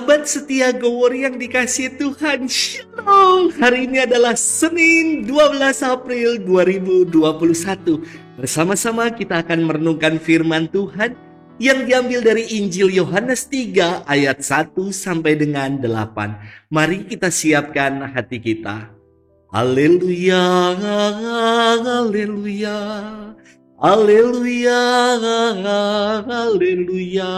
Sahabat setia Go Warrior yang dikasihi Tuhan, Shalom. Hari ini adalah Senin 12 April 2021. Bersama-sama kita akan merenungkan firman Tuhan yang diambil dari Injil Yohanes 3 ayat 1 sampai dengan 8. Mari kita siapkan hati kita. Haleluya, haleluya, haleluya, haleluya.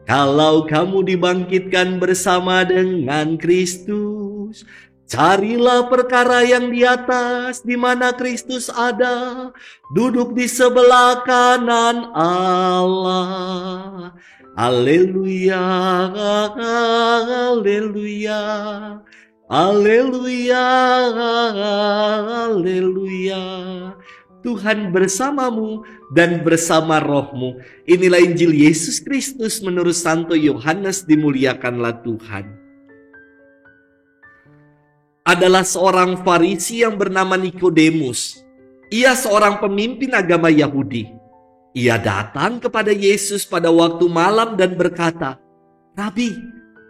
Kalau kamu dibangkitkan bersama dengan Kristus, carilah perkara yang di atas, di mana Kristus ada, duduk di sebelah kanan Allah. Haleluya, haleluya, haleluya, haleluya. Tuhan bersamamu dan bersama rohmu. Inilah Injil Yesus Kristus menurut Santo Yohanes, dimuliakanlah Tuhan. Adalah seorang Farisi yang bernama Nikodemus. Ia seorang pemimpin agama Yahudi. Ia datang kepada Yesus pada waktu malam dan berkata, "Rabi,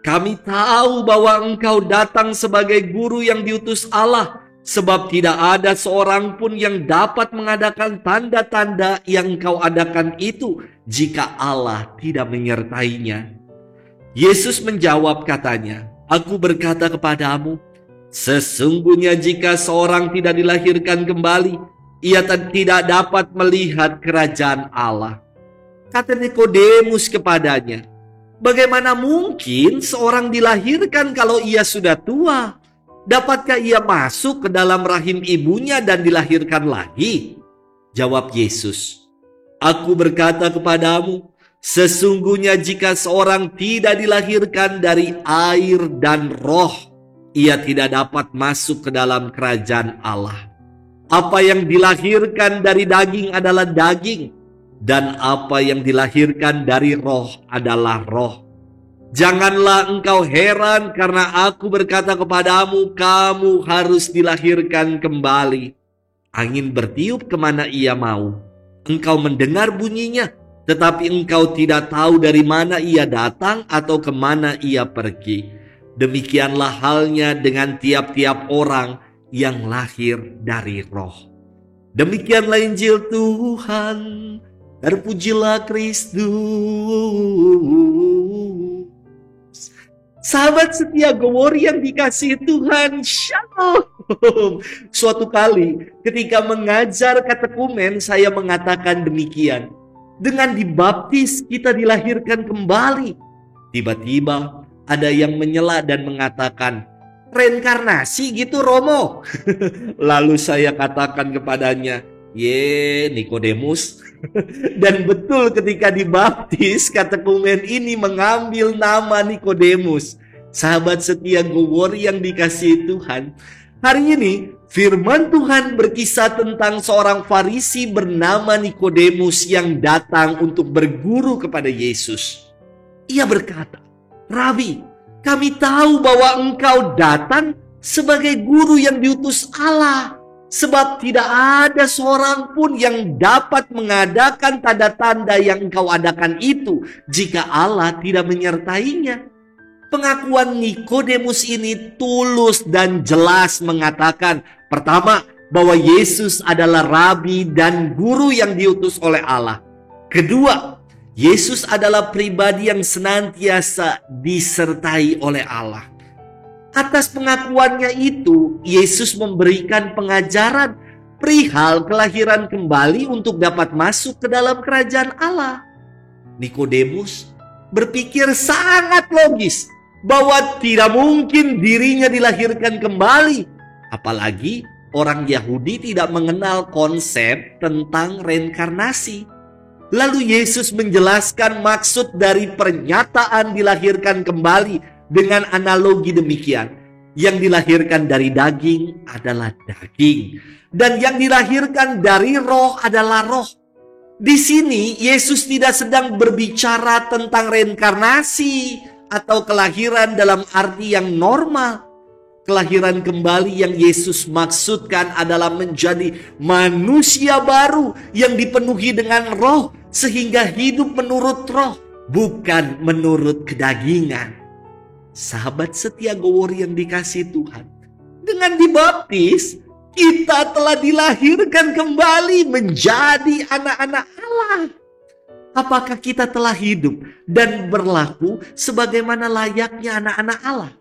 kami tahu bahwa engkau datang sebagai guru yang diutus Allah. Sebab tidak ada seorang pun yang dapat mengadakan tanda-tanda yang engkau adakan itu jika Allah tidak menyertainya." Yesus menjawab katanya, "Aku berkata kepadamu, sesungguhnya jika seorang tidak dilahirkan kembali, ia tidak dapat melihat kerajaan Allah." Kata Nikodemus kepadanya, "Bagaimana mungkin seorang dilahirkan kalau ia sudah tua? Dapatkah ia masuk ke dalam rahim ibunya dan dilahirkan lagi?" Jawab Yesus, "Aku berkata kepadamu, sesungguhnya jika seorang tidak dilahirkan dari air dan roh, ia tidak dapat masuk ke dalam kerajaan Allah. Apa yang dilahirkan dari daging adalah daging, dan apa yang dilahirkan dari roh adalah roh. Janganlah engkau heran karena aku berkata kepadamu, kamu harus dilahirkan kembali. Angin bertiup kemana ia mau. Engkau mendengar bunyinya, tetapi engkau tidak tahu dari mana ia datang atau kemana ia pergi. Demikianlah halnya dengan tiap-tiap orang yang lahir dari roh." Demikianlah Injil Tuhan. Terpujilah Kristus. Sahabat setia Go Warrior yang dikasihi Tuhan, Shalom. Suatu kali ketika mengajar katekumen, saya mengatakan demikian. Dengan dibaptis kita dilahirkan kembali. Tiba-tiba ada yang menyela dan mengatakan, "Reinkarnasi gitu Romo?" Lalu saya katakan kepadanya, "Ye Nikodemus." Dan betul ketika dibaptis, katekumen ini mengambil nama Nikodemus. Sahabat setia Go Warrior yang dikasihi Tuhan, hari ini firman Tuhan berkisah tentang seorang Farisi bernama Nikodemus yang datang untuk berguru kepada Yesus. Ia berkata, "Rabi, kami tahu bahwa engkau datang sebagai guru yang diutus Allah. Sebab tidak ada seorang pun yang dapat mengadakan tanda-tanda yang engkau adakan itu jika Allah tidak menyertainya." Pengakuan Nikodemus ini tulus dan jelas mengatakan, pertama, bahwa Yesus adalah rabi dan guru yang diutus oleh Allah. Kedua, Yesus adalah pribadi yang senantiasa disertai oleh Allah. Atas pengakuannya itu, Yesus memberikan pengajaran perihal kelahiran kembali untuk dapat masuk ke dalam kerajaan Allah. Nikodemus berpikir sangat logis bahwa tidak mungkin dirinya dilahirkan kembali. Apalagi orang Yahudi tidak mengenal konsep tentang reinkarnasi. Lalu Yesus menjelaskan maksud dari pernyataan dilahirkan kembali dengan analogi demikian. Yang dilahirkan dari daging adalah daging, dan yang dilahirkan dari roh adalah roh. Di sini Yesus tidak sedang berbicara tentang reinkarnasi atau kelahiran dalam arti yang normal. Kelahiran kembali yang Yesus maksudkan adalah menjadi manusia baru yang dipenuhi dengan roh sehingga hidup menurut roh, bukan menurut kedagingan. Sahabat setia Gowor yang dikasihi Tuhan, dengan dibaptis, kita telah dilahirkan kembali menjadi anak-anak Allah. Apakah kita telah hidup dan berlaku sebagaimana layaknya anak-anak Allah?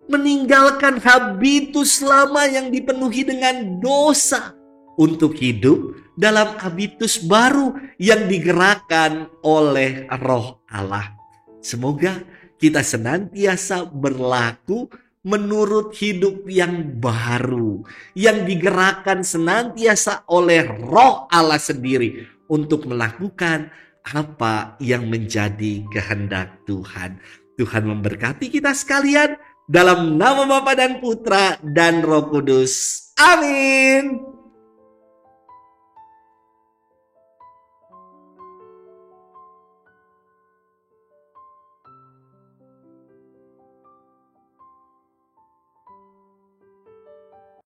Meninggalkan habitus lama yang dipenuhi dengan dosa untuk hidup dalam habitus baru yang digerakkan oleh Roh Allah. Semoga kita senantiasa berlaku menurut hidup yang baru, yang digerakkan senantiasa oleh Roh Allah sendiri untuk melakukan apa yang menjadi kehendak Tuhan. Tuhan memberkati kita sekalian dalam nama Bapa dan Putra dan Roh Kudus. Amin.